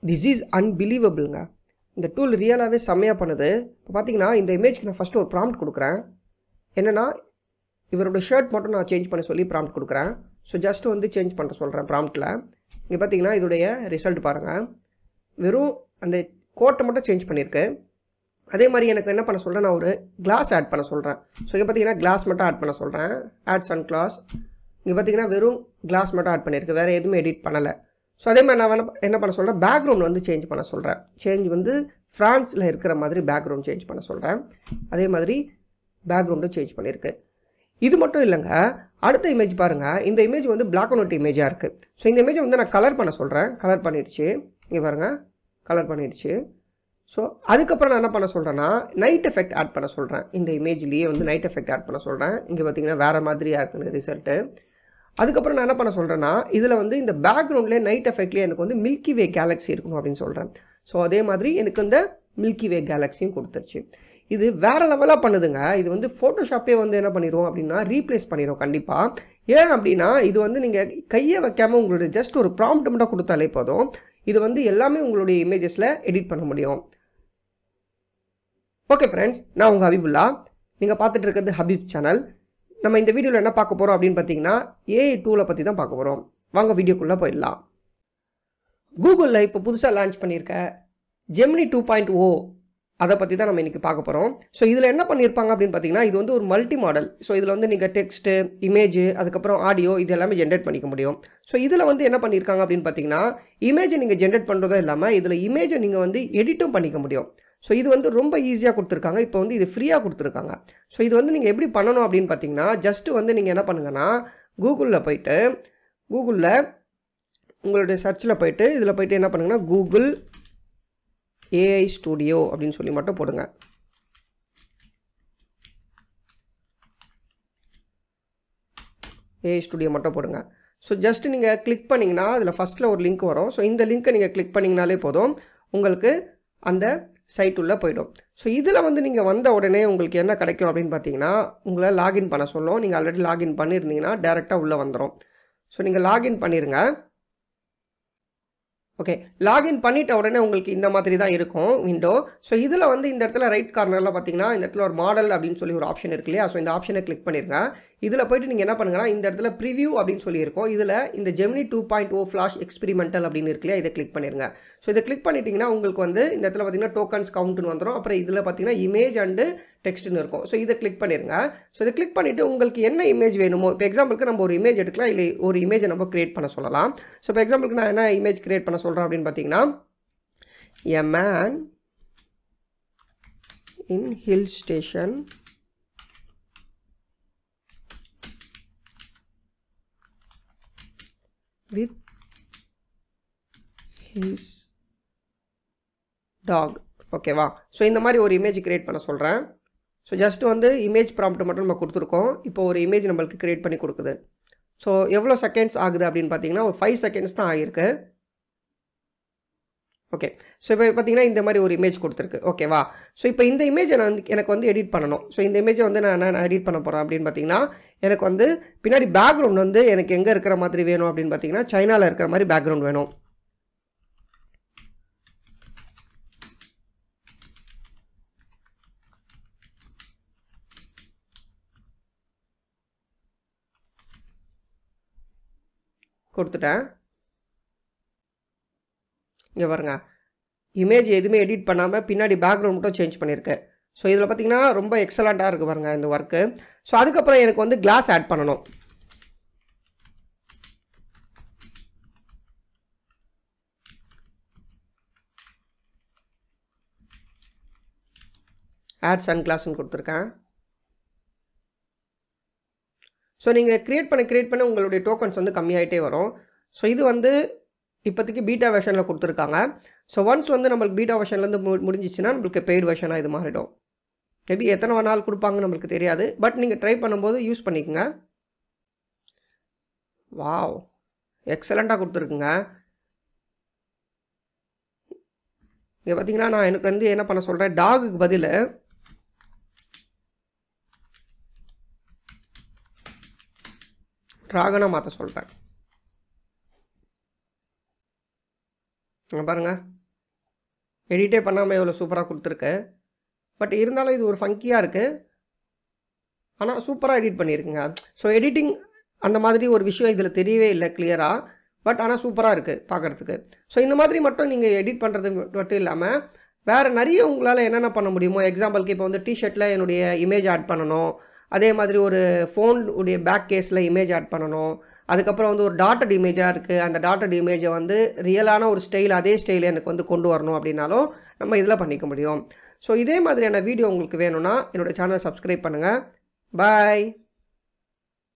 This is அன்பிலீவபிள்ங்க. இந்த tool ரியலாகவே செம்மையாக பண்ணுது. இப்போ பார்த்தீங்கன்னா இந்த இமேஜ்க்கு நான் ஃபஸ்ட்டு ஒரு ப்ராம்ப்ட் கொடுக்குறேன். என்னென்னா இவரோட ஷர்ட் மட்டும் நான் சேஞ்ச் பண்ண சொல்லி ப்ராம்ப்ட் கொடுக்குறேன். ஸோ ஜஸ்ட்டு வந்து சேஞ்ச் பண்ண சொல்கிறேன் ப்ராம்ப்டில். இங்கே பார்த்தீங்கன்னா இதோடைய ரிசல்ட் பாருங்கள். வெறும் அந்த கோட்டை மட்டும் சேஞ்ச் பண்ணியிருக்கு. அதே மாதிரி எனக்கு என்ன பண்ண சொல்கிறேன், நான் ஒரு கிளாஸ் ஆட் பண்ண சொல்கிறேன். ஸோ இங்கே பார்த்தீங்கன்னா கிளாஸ் மட்டும் ஆட் பண்ண சொல்கிறேன். Add sun glass. இங்கே பார்த்தீங்கன்னா வெறும் கிளாஸ் மட்டும் ஆட் பண்ணியிருக்கு, வேறு எதுவுமே எடிட் பண்ணலை. ஸோ அதே மாதிரி நான் என்ன பண்ண சொல்கிறேன், பேக்ரவுண்ட் வந்து சேஞ்ச் பண்ண சொல்கிறேன். சேஞ்ச் வந்து ஃப்ரான்ஸில் இருக்கிற மாதிரி பேக்ரவுண்ட் சேஞ்ச் பண்ண சொல்கிறேன். அதே மாதிரி பேக்ரவுண்டும் சேஞ்ச் பண்ணியிருக்கு. இது மட்டும் இல்லைங்க, அடுத்த இமேஜ் பாருங்கள். இந்த இமேஜ் வந்து பிளாக் அண்ட் ஒயிட் இமேஜாக இருக்குது. ஸோ இந்த இமேஜை வந்து நான் கலர் பண்ண சொல்கிறேன். கலர் பண்ணிடுச்சு. இங்கே பாருங்கள், கலர் பண்ணிடுச்சு. ஸோ அதுக்கப்புறம் நான் என்ன பண்ண சொல்கிறேன்னா, நைட் எஃபெக்ட் ஆட் பண்ண சொல்கிறேன். இந்த இமேஜ்லேயே வந்து நைட் எஃபெக்ட் ஆட் பண்ண சொல்கிறேன். இங்கே பார்த்தீங்கன்னா வேறு மாதிரியாக இருக்குன்னு ரிசல்ட்டு. அதுக்கப்புறம் நான் என்ன பண்ண சொல்கிறேன்னா, இதில் வந்து இந்த பேக்ரவுண்ட்லேயே நைட் எஃபெக்ட்லேயே எனக்கு வந்து மில்கி வே கேலக்ஸி இருக்கணும் அப்படின்னு சொல்கிறேன். ஸோ அதே மாதிரி எனக்கு இந்த மில்கி வே கேலக்ஸியும் கொடுத்துருச்சு. இது வேறு லெவலாக பண்ணுதுங்க. இது வந்து ஃபோட்டோஷாப்பே வந்து என்ன பண்ணிடும் அப்படின்னா ரீப்ளேஸ் பண்ணிடும் கண்டிப்பாக. ஏன் அப்படின்னா இது வந்து நீங்கள் கையை வைக்காமல் உங்களுடைய ஜஸ்ட் ஒரு ப்ராம்ப்ட் மட்டும் கொடுத்தாலே போதும். இது வந்து எல்லாமே உங்களுடைய இமேஜஸில் எடிட் பண்ண முடியும். ஓகே ஃப்ரெண்ட்ஸ், நான் உங்கள் ஹபீபுல்லா. நீங்கள் பார்த்துட்டு இருக்கிறது ஹபீப் சேனல். நம்ம இந்த வீடியோவில் என்ன பார்க்க போகிறோம் அப்படின்னு பார்த்தீங்கன்னா, ஏஐ டூலை பற்றி தான் பார்க்க போகிறோம். வாங்க வீடியோக்குள்ளே போயிடலாம். கூகுளில் இப்போ புதுசாக லான்ச் பண்ணியிருக்க ஜெமினி 2.0 அதை பற்றி தான் நம்ம இன்றைக்கி பார்க்க போகிறோம். ஸோ இதில் என்ன பண்ணியிருப்பாங்க அப்படின்னு பார்த்தீங்கன்னா, இது வந்து ஒரு மல்டி மாடல். ஸோ இதில் வந்து நீங்கள் டெக்ஸ்ட்டு, இமேஜ், அதுக்கப்புறம் ஆடியோ இது எல்லாமே ஜென்ரேட் பண்ணிக்க முடியும். ஸோ இதில் வந்து என்ன பண்ணியிருக்காங்க அப்படின்னு பார்த்தீங்கன்னா, இமேஜை நீங்கள் ஜென்ரேட் பண்ணுறதும் இல்லாமல் இதில் இமேஜை நீங்கள் வந்து எடிட்டும் பண்ணிக்க முடியும். ஸோ இது வந்து ரொம்ப ஈஸியாக கொடுத்துருக்காங்க. இப்போ வந்து இது ஃப்ரீயாக கொடுத்துருக்காங்க. ஸோ இது வந்து நீங்கள் எப்படி பண்ணணும் அப்படின்னு பார்த்தீங்கன்னா, ஜஸ்ட்டு வந்து நீங்கள் என்ன பண்ணுங்கன்னா, கூகுளில் போய்ட்டு கூகுளில் உங்களுடைய சர்ச்சில் போய்ட்டு இதில் போய்ட்டு என்ன பண்ணுங்கன்னா, கூகுள் ஏஐ ஸ்டுடியோ அப்படின்னு சொல்லி மட்டும் போடுங்க. ஏஐ ஸ்டுடியோ மட்டும் போடுங்க. ஸோ ஜஸ்ட்டு நீங்கள் கிளிக் பண்ணிங்கன்னா அதில் ஃபஸ்ட்டில் ஒரு லிங்க் வரும். ஸோ இந்த லிங்க்கை நீங்கள் கிளிக் பண்ணிங்கனாலே போதும், உங்களுக்கு அந்த சைட் உள்ளே போய்டும். ஸோ இதில் வந்து நீங்கள் வந்த உடனே உங்களுக்கு என்ன கிடைக்கும் அப்படின்னு பார்த்தீங்கன்னா, உங்களை லாகின் பண்ண சொல்லும். நீங்கள் ஆல்ரெடி லாகின் பண்ணியிருந்தீங்கன்னா டேரெக்டாக உள்ளே வந்துடும். ஸோ நீங்கள் லாகின் பண்ணிடுங்க. ஓகே, லாகின் பண்ணிட்ட உடனே உங்களுக்கு இந்த மாதிரி தான் இருக்கும் விண்டோ. ஸோ இதில் வந்து இந்த இடத்துல ரைட் கார்னரில் பார்த்தீங்கன்னா, இந்த இடத்துல ஒரு மாடல் அப்படின்னு சொல்லி ஒரு ஆப்ஷன் இருக்கு இல்லையா? ஸோ இந்த ஆப்ஷனை கிளிக் பண்ணிடுங்க. இதில் போய்ட்டு நீங்கள் என்ன பண்ணுங்கன்னா, இந்த இடத்துல ப்ரிவ்யூ அப்படின்னு சொல்லியிருக்கோம். இதில் இந்த ஜெமினி 2.0 ஃப்ளாஷ் எக்ஸ்பெரிமெண்டல் அப்படின்னு இருக்கு இல்லையா? இதை கிளிக் பண்ணிடுங்க. ஸோ இதை கிளிக் பண்ணிட்டீங்கன்னா உங்களுக்கு வந்து இந்த இடத்துல பார்த்தீங்கன்னா டோக்கன்ஸ் கவுண்ட்னு வந்துடும். அப்புறம் இதில் பார்த்தீங்கன்னா இமேஜ் அண்டு டெக்ஸ்ட்னு இருக்கும். ஸோ இதை கிளிக் பண்ணிடுங்க. ஸோ இதை கிளிக் பண்ணிவிட்டு உங்களுக்கு என்ன இமேஜ் வேணுமோ, இப்போ எக்ஸாம்பிளுக்கு நம்ம ஒரு இமேஜ் எடுக்கலாம், இல்லை ஒரு இமேஜை நம்ம கிரியேட் பண்ண சொல்லலாம். ஸோ இப்போ எக்ஸாம்பிளுக்கு நான் என்ன இமேஜ் கிரியேட் பண்ண சொல்கிறேன் அப்படின்னு பார்த்தீங்கன்னா, a man in hill station with his dog. ஓகேவா? ஸோ இந்த மாதிரி ஒரு இமேஜ் கிரியேட் பண்ண சொல்கிறேன். ஸோ ஜஸ்ட் வந்து இமேஜ் ப்ராம்ப்ட் மட்டும் நம்ம கொடுத்துருக்கோம். இப்போ ஒரு இமேஜ் நம்மளுக்கு கிரியேட் பண்ணி கொடுக்குது. ஸோ எவ்வளோ செகண்ட்ஸ் ஆகுது அப்படின்னு பார்த்தீங்கன்னா, ஒரு 5 செகண்ட்ஸ் தான் ஆகிருக்கு. ஓகே, ஸோ இப்போ பார்த்தீங்கன்னா இந்த மாதிரி ஒரு இமேஜ் கொடுத்துருக்கு. ஓகேவா? ஸோ இப்போ இந்த இமேஜை நான் வந்து எனக்கு வந்து எடிட் பண்ணணும். ஸோ இந்த இமேஜை வந்து நான் எடிட் பண்ண போகிறேன் அப்படின்னு பார்த்தீங்கன்னா, எனக்கு வந்து பின்னாடி பேக்ரவுண்ட் வந்து எனக்கு எங்கே இருக்கிற மாதிரி வேணும் அப்படின்னு பார்த்தீங்கன்னா, சைனாவில் இருக்கிற மாதிரி பேக்ரவுண்ட் வேணும். கொடுத்துட்டேன். இங்கே பாருங்க, இமேஜ் எதுவுமே எடிட் பண்ணாமல் பின்னாடி பேக்ரவுண்ட் மட்டும் சேஞ்ச் பண்ணியிருக்கேன். ஸோ இதில் பார்த்தீங்கன்னா ரொம்ப எக்ஸலண்ட்டாக இருக்குது பாருங்கள் இந்த ஒர்க்கு. ஸோ அதுக்கப்புறம் எனக்கு வந்து கிளாஸ் ஆட் பண்ணணும். ஆட் சன் கிளாஸ்ன்னு கொடுத்துருக்கேன். ஸோ நீங்கள் கிரியேட் பண்ண உங்களுடைய டோக்கன்ஸ் வந்து கம்மியாகிட்டே வரும். ஸோ இது வந்து இப்போதைக்கு பீட்டா வெர்ஷனில் கொடுத்துருக்காங்க. ஸோ ஒன்ஸ் வந்து நம்மளுக்கு பீட்டா வெர்ஷன்லேருந்து முடிஞ்சிச்சுன்னா நம்மளுக்கு பெய்டு வெர்ஷனாக இது மாறிடும். மேபி எத்தனை நாள் கொடுப்பாங்கன்னு நம்மளுக்கு தெரியாது. பட் நீங்கள் ட்ரை பண்ணும்போது யூஸ் பண்ணிக்கோங்க. வாவ், எக்ஸலண்ட்டாக கொடுத்துருக்குங்க. இங்கே பார்த்தீங்கன்னா நான் எனக்கு வந்து என்ன பண்ண சொல்கிறேன், டாகுக்கு பதில் ட்ராகனாக மாற்ற சொல்கிறேன். இங்கே பாருங்கள், எடிட்டே பண்ணாமல் எவ்வளோ சூப்பராக கொடுத்துருக்கு. பட் இருந்தாலும் இது ஒரு ஃபங்கியாக இருக்குது, ஆனால் சூப்பராக எடிட் பண்ணியிருக்குங்க. ஸோ எடிட்டிங் அந்த மாதிரி ஒரு விஷயம் இதில் தெரியவே இல்லை கிளியராக. பட் ஆனால் சூப்பராக இருக்குது பார்க்குறதுக்கு. ஸோ இந்த மாதிரி மட்டும் நீங்கள் எடிட் பண்ணுறது மட்டும் இல்லாமல் வேறு நிறைய உங்களால் என்னென்ன பண்ண முடியுமோ, எக்ஸாம்பிளுக்கு இப்போ வந்து டிஷர்ட்டில் என்னுடைய இமேஜ் ஆட் பண்ணணும், அதே மாதிரி ஒரு ஃபோன் உடைய பேக் கேஸில் இமேஜ் ஆட் பண்ணணும், அதுக்கப்புறம் வந்து ஒரு டாட்டட் இமேஜாக இருக்குது, அந்த டாட்டட் இமேஜை வந்து ரியலான ஒரு ஸ்டைல், அதே ஸ்டைல் எனக்கு வந்து கொண்டு வரணும் அப்படின்னாலும் நம்ம இதில் பண்ணிக்க முடியும். ஸோ இதே மாதிரியான வீடியோ உங்களுக்கு வேணும்னா என்னோடய சேனலை சப்ஸ்கிரைப் பண்ணுங்கள். பாய்.